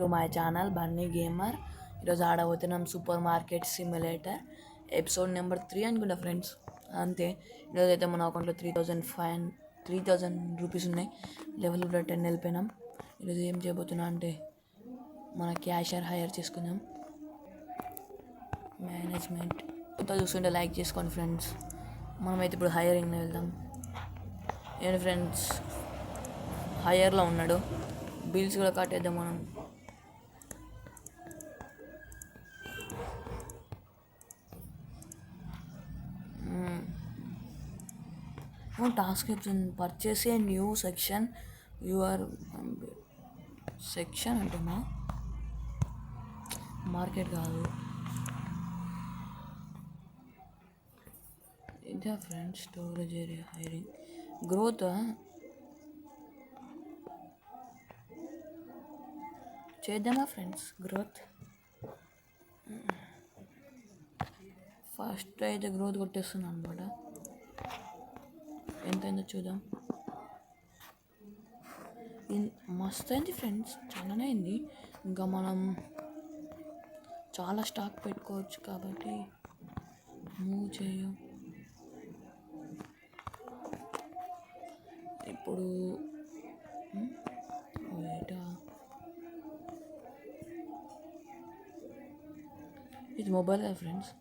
To my channel Bunny Gamer. ఈరోజు ఆడబోతున్నాం super market simulator episode number 3 అనుకుంటా friends. అంతే. ఈరోజు అయితే మన అకౌంట్లో 3000 రూపీస్ ఉన్నాయి. లెవెల్ కూడా 10 వెళ్ళిపోయినాం. ఈరోజు ఏం చేయబోతున్నా అంటే మన క్యాషియర్ హైర్ చేసుకుందాం. మేనేజ్మెంట్ ఇంత చూస్తుంటే లైక్ చేసుకోండి ఫ్రెండ్స్. మనమైతే ఇప్పుడు హైరింగ్ వెళ్దాం. ఏంటి ఫ్రెండ్స్, హైయర్లో ఉన్నాడు. బిల్స్ కూడా కట్టేద్దాం మనం. టాస్క్ చెప్తుంది purchase a new section your section అంటున్నా, మార్కెట్ కాదు ఇదే friends. Storage area hiring growth చేద్దామా ఫ్రెండ్స్. గ్రోత్ ఫస్ట్ అయితే గ్రోత్ కొట్టేస్తున్నాను అనమాట. ఎంతైందో చూద్దాం. మస్తు అయింది ఫ్రెండ్స్, చాలానే అయింది. ఇంకా మనం చాలా స్టాక్ పెట్టుకోవచ్చు కాబట్టి మూవ్ చేయం. ఇప్పుడు ఇది మొబైల్ కదా ఫ్రెండ్స్.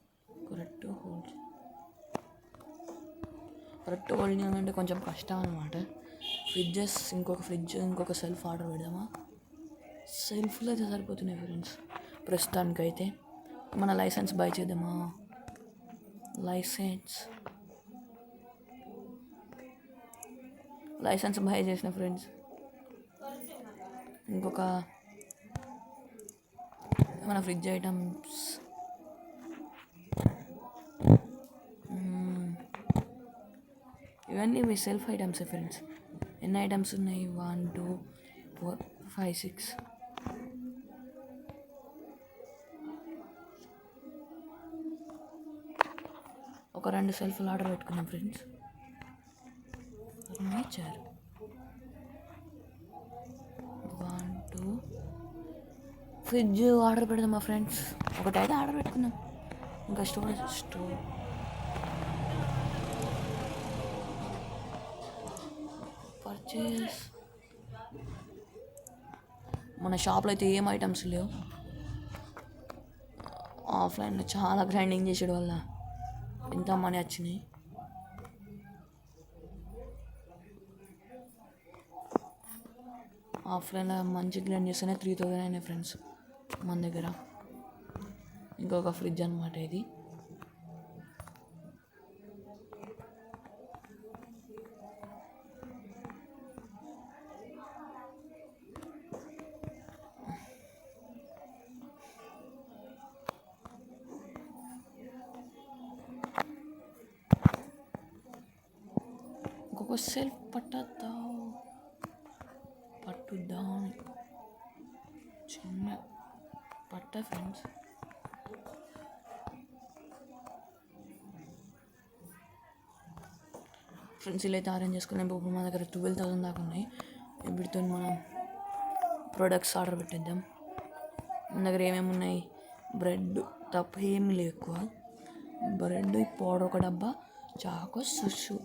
కరెక్ట్ హోల్డింగ్ అంటే కొంచెం కష్టం అనమాట. ఇంకొక సెల్ఫ్ ఆర్డర్ పెడదామా. సెల్ఫ్లో అయితే సరిపోతున్నాయి ఫ్రెండ్స్ ప్రస్తుతానికైతే. మన లైసెన్స్ బై చేద్దామా. లైసెన్స్ బై చేసిన ఫ్రెండ్స్. ఇంకొక మన ఫ్రిడ్జ్ ఐటమ్స్ ఇవన్నీ మీ సెల్ఫ్ ఐటమ్స్ ఫ్రెండ్స్. ఎన్ని ఐటమ్స్ ఉన్నాయి? 1 2 4 5 6. ఒక 2 సెల్ఫ్లు ఆర్డర్ పెట్టుకున్నాం ఫ్రెండ్స్. ఫర్నిచర్ 1 2. ఫ్రిడ్జ్ ఆర్డర్ పెడదాం మా ఫ్రెండ్స్. ఒకటైతే ఆర్డర్ పెట్టుకున్నాం. ఇంకా స్టోర్ పర్చేస్. మన షాప్లో అయితే ఏం ఐటమ్స్ లేవు. ఆఫ్లైన్లో చాలా గ్రైండింగ్ చేసేడు వల్ల ఎంత మనీ వచ్చినాయి. ఆఫ్లైన్లో మంచి గ్రైండ్ చేస్తేనే 3000 అయినాయి ఫ్రెండ్స్ మన దగ్గర. ఇంకొక ఫ్రిడ్జ్ అనమాట ఇది. ఇంకొక సెల్ఫ్ పట్టుద్దాం. చిన్న పట్ట ఫ్రెండ్స్. ఇలా అయితే అరేంజ్ చేసుకున్నాం. ఇప్పుడు మన దగ్గర 12,000 దాకా ఉన్నాయి. వీటితో మనం ప్రొడక్ట్స్ ఆర్డర్ పెట్టేద్దాం. మన దగ్గర ఏమేమి ఉన్నాయి? బ్రెడ్ తప్ప ఏమి లేవు ఎక్కువ. బ్రెడ్ పౌడర్ ఒక డబ్బా, చాకో సుషు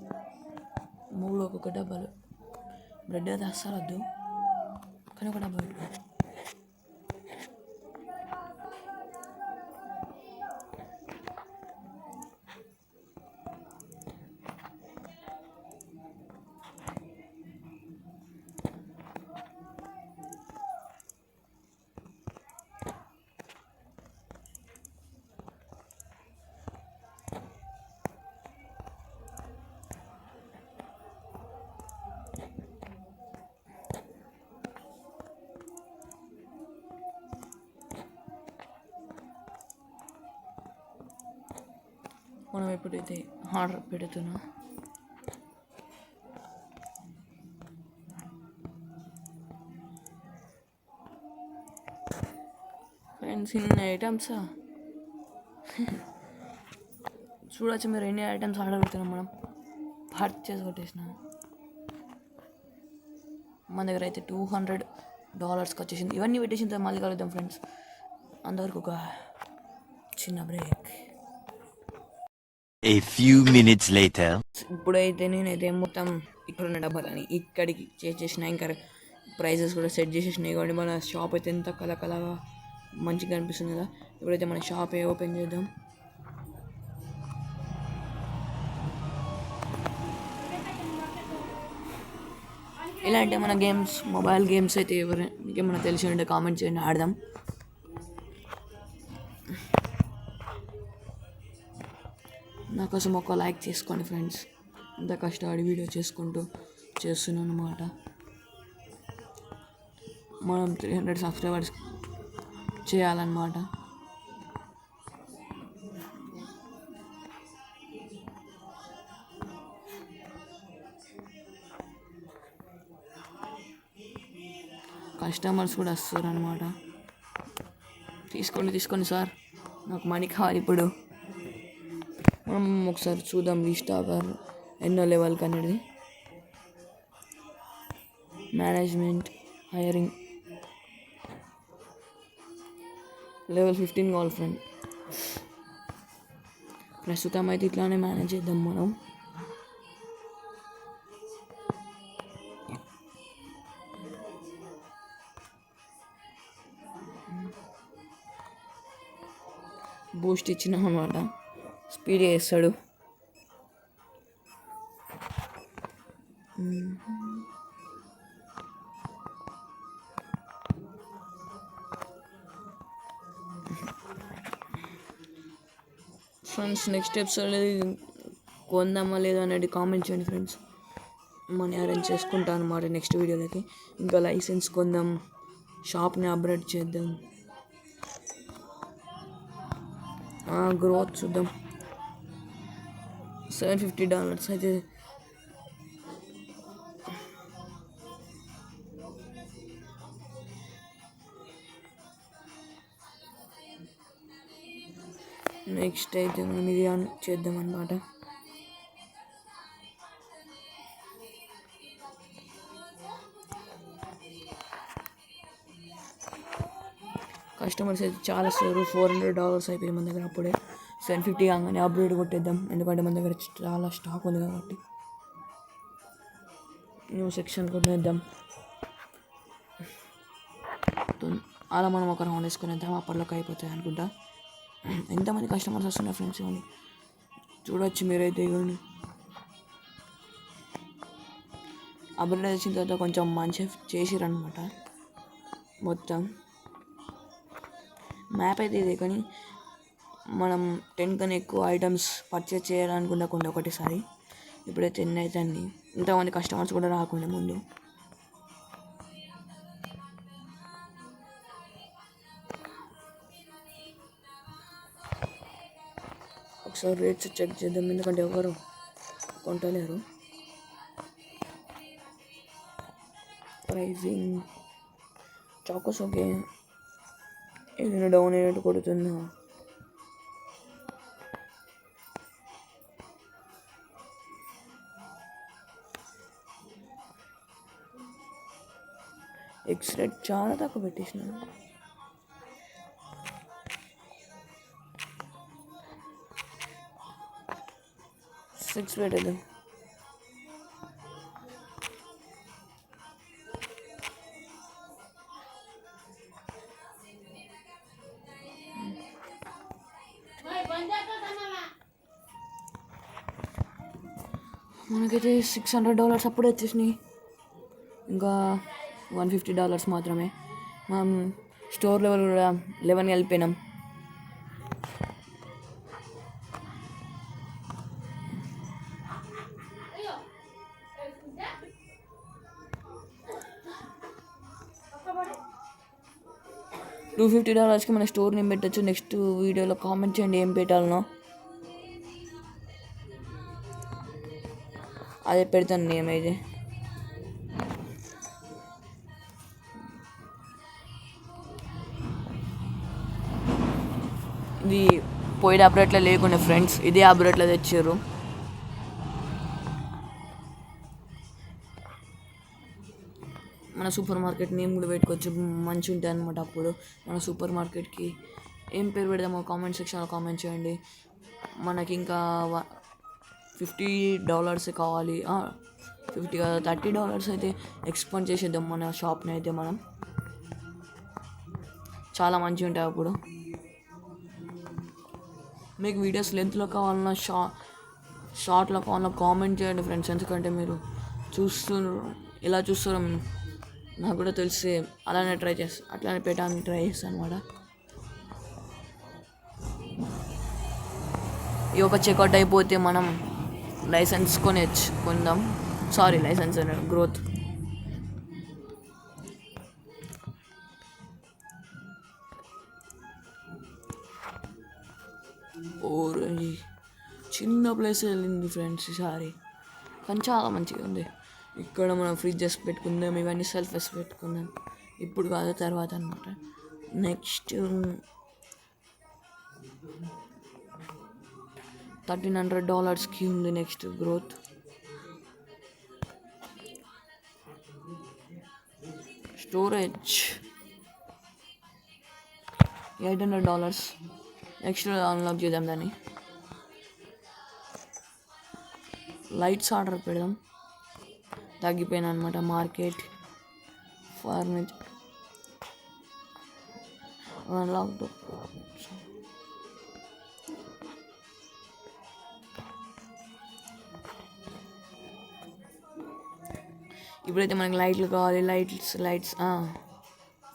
3 ఒక్కొక్క డబ్బాలు. బ్రెడ్ అయితే అస్సలు వద్దు, కానీ ఒక డబ్బా పెట్టు. మనం ఎప్పుడైతే ఆర్డర్ పెడుతున్నా ఫ్రెండ్స్, ఇన్ని ఐటమ్సా చూడొచ్చు మీరు. ఎన్ని ఐటమ్స్ ఆర్డర్ పెడుతున్నాం మనం. పర్చేస్ కొట్టేసిన మన దగ్గర అయితే 200 డాలర్స్కి వచ్చేసింది. ఇవన్నీ పెట్టేసిన తర్వాత మళ్ళీ కలుద్దాం ఫ్రెండ్స్. అందరికి ఒక చిన్న break. A few minutes later. ఇప్పుడైతే నేనైతే మొత్తం ఇక్కడున్న డబ్బాలని ఇక్కడికి చేసేసిన, ఇంకా ప్రైజెస్ కూడా సెట్ చేసేసినాయి. కాబట్టి మన షాప్ అయితే ఎంత కలకలగా మంచిగా అనిపిస్తుంది కదా. ఇప్పుడైతే మన షాప్ ఓపెన్ చేద్దాం. ఇలాంటి మన గేమ్స్, మొబైల్ గేమ్స్ అయితే ఇంకేమైనా తెలిసి ఉంటే కామెంట్ చేయండి, ఆడదాం. నా కోసం ఒక లైక్ చేసుకోండి ఫ్రెండ్స్. ఇంత కష్టపడి వీడియో చేస్తున్నాను అన్నమాట. మనం 300 సబ్స్క్రైబర్స్ చేయాలన్నమాట. కస్టమర్స్ కూడా వస్తారు అన్నమాట. తీసుకోండి సార్, నాకు మనీ కావాలి ఇప్పుడు. మనం ఒకసారి చూద్దాం రీస్టాకర్ ఎన్నో లెవెల్కి అనేది. మేనేజ్మెంట్, హైరింగ్, లెవెల్ 15 కావాలి ఫ్రెండ్. ప్రస్తుతం అయితే ఇట్లానే మేనేజ్ చేద్దాం మనం. బూస్ట్ ఇచ్చినాం అనమాట, స్పీడ్ చేస్తాడు. ఫ్రెండ్స్ నెక్స్ట్ ఎపిసోడ్ కొందామా లేదా అనేది కామెంట్ చేయండి ఫ్రెండ్స్. మనీ అరేంజ్ చేసుకుంటాను అనమాట నెక్స్ట్ వీడియోలకి. ఇంకా లైసెన్స్ కొందాం, షాప్ని అప్గ్రేడ్ చేద్దాం, గ్రోత్ చూద్దాం. $750 అయితే నెక్స్ట్ అయితే మనం ఇది ఆన్ చేద్దాం అన్నమాట. కస్టమర్స్ అయితే చాలా సార్ $400 అయిపోయింది మన దగ్గర. అప్పుడే 750 కాగానే అప్గ్రేడ్ కొట్టేద్దాం, ఎందుకంటే మన దగ్గర చాలా స్టాక్ ఉంది కాబట్టి. న్యూ సెక్షన్ కొట్టేద్దాం. అలా మనం ఒక రౌండ్ వేసుకొని వేద్దాం, అప్పట్లోకి అయిపోతాయి అనుకుంటా. ఎంతమంది కస్టమర్స్ వస్తున్నారు ఫ్రెండ్స్, ఇవ్వండి చూడొచ్చు మీరైతే. ఇవ్వండి అప్గ్రేడ్ వచ్చిన తర్వాత కొంచెం మంచిగా చేసిరనమాట. మొత్తం మ్యాప్ అయితే ఇదే, కానీ మనం 10 కన్నా ఎక్కువ ఐటమ్స్ పర్చేజ్ చేయాలనుకున్నకుండా ఒకటేసారి. ఇప్పుడైతే 10 అయితే అన్ని, ఇంతమంది కస్టమర్స్ కూడా రాకుండా ముందు. ఒకసారి రేట్స్ చెక్ చేద్దాం, ఎందుకంటే ఎవరు కొంటలేరు. ప్రైజింగ్ చాకోస్ ఓకే, ఏదైనా డౌన్ అయినట్టు కొడుతుందా? ఎక్స్ రేట్ చాలా తక్కువ పెట్టేసిన. సిక్స్ పెట్టేద్దాం. మనకైతే $600 అప్పుడే వచ్చేసినాయి. ఇంకా $150 మాత్రమే. మనం స్టోర్ లెవెల్ కూడా 11 వెళ్ళిపోయినాం. $250కి మన స్టోర్ నేమ్ పెట్టచ్చు. నెక్స్ట్ వీడియోలో కామెంట్ చేయండి ఏం పెట్టాలనో, అదే పెడతాను నేమ్ అయితే. ఇది పోయిన అప్డేట్లో లేకుండా ఫ్రెండ్స్, ఇదే అప్డేట్లో తెచ్చారు. మన సూపర్ మార్కెట్ నేమ్ కూడా పెట్టుకోవచ్చు, మంచిగా ఉంటుంది అనమాట. అప్పుడు మన సూపర్ మార్కెట్కి ఏం పేరు పెడదామో కామెంట్ సెక్షన్లో కామెంట్ చేయండి. మనకి ఇంకా $50 కావాలి, $30 అయితే ఎక్స్పాండ్ చేసేద్దాం మన షాప్ని అయితే. మనం చాలా మంచిగా ఉంటాయి అప్పుడు. మీకు వీడియోస్ లెంత్లో కావాలన్నా షార్ట్లో కావాలన్నా కామెంట్ చేయండి ఫ్రెండ్స్. ఎందుకంటే మీరు ఎలా చూస్తారో నాకు కూడా తెలిసి అట్లానే పెట్టడానికి ట్రై చేస్తాను అనమాట. ఈ ఒక చెక్అవుట్ అయిపోతే మనం లైసెన్స్ కొందాం. Licence growth. చిన్న ప్లేస్ వెళ్ళింది ఫ్రెండ్స్ ఈసారి, కానీ చాలా మంచిగా ఉంది. ఇక్కడ మనం ఫ్రిడ్జెస్ పెట్టుకుందాం, ఇవన్నీ సెల్ఫెస్ పెట్టుకుందాం. ఇప్పుడు కాదు, తర్వాత అనమాట. నెక్స్ట్ $1,300కి ఉంది next growth. Storage $800. Next unlock చేద్దాం దాన్ని. లైట్స్ ఆర్డర్ పెడదాం. తగ్గిపోయినా అనమాట. Market furniture unlock. ఇప్పుడైతే మనకి లైట్లు కావాలి. లైట్స్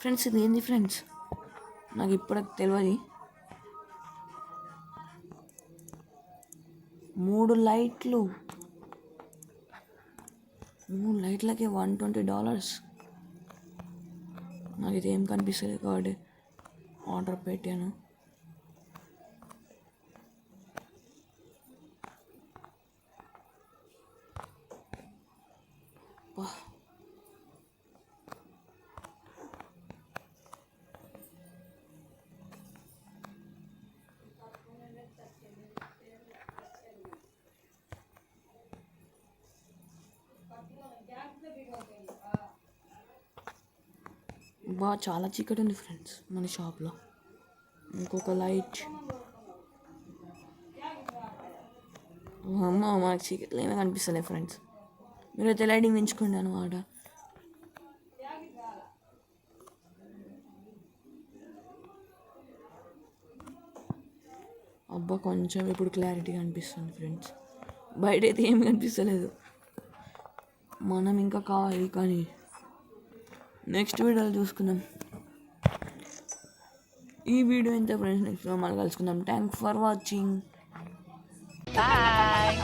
ఫ్రెండ్స్, ఇది ఏంది ఫ్రెండ్స్? నాకు ఇప్పటికి తెలియదు. 3 లైట్లకి $120. నాకు ఇది ఏం కనిపిస్తుంది కాబట్టి ఆర్డర్ పెట్టాను. చాలా చీకటి ఉంది ఫ్రెండ్స్ మన షాప్లో. ఇంకొక లైట్. మనకు చీకట్లో ఏమీ కనిపిస్తలే ఫ్రెండ్స్. మీరైతే లైటింగ్ పెంచుకోండి అనమాట. కొంచెం ఇప్పుడు క్లారిటీగా అనిపిస్తుంది ఫ్రెండ్స్. బయట అయితే ఏమి కనిపిస్తలేదు. మనం ఇంకా కావాలి, కానీ నెక్స్ట్ వీడియోలో చూసుకుందాం. ఈ వీడియో ఎంత ఫ్రెండ్స్, నెక్స్ట్ మళ్ళీ కలుసుకుందాం. Thanks for watching. బాయ్.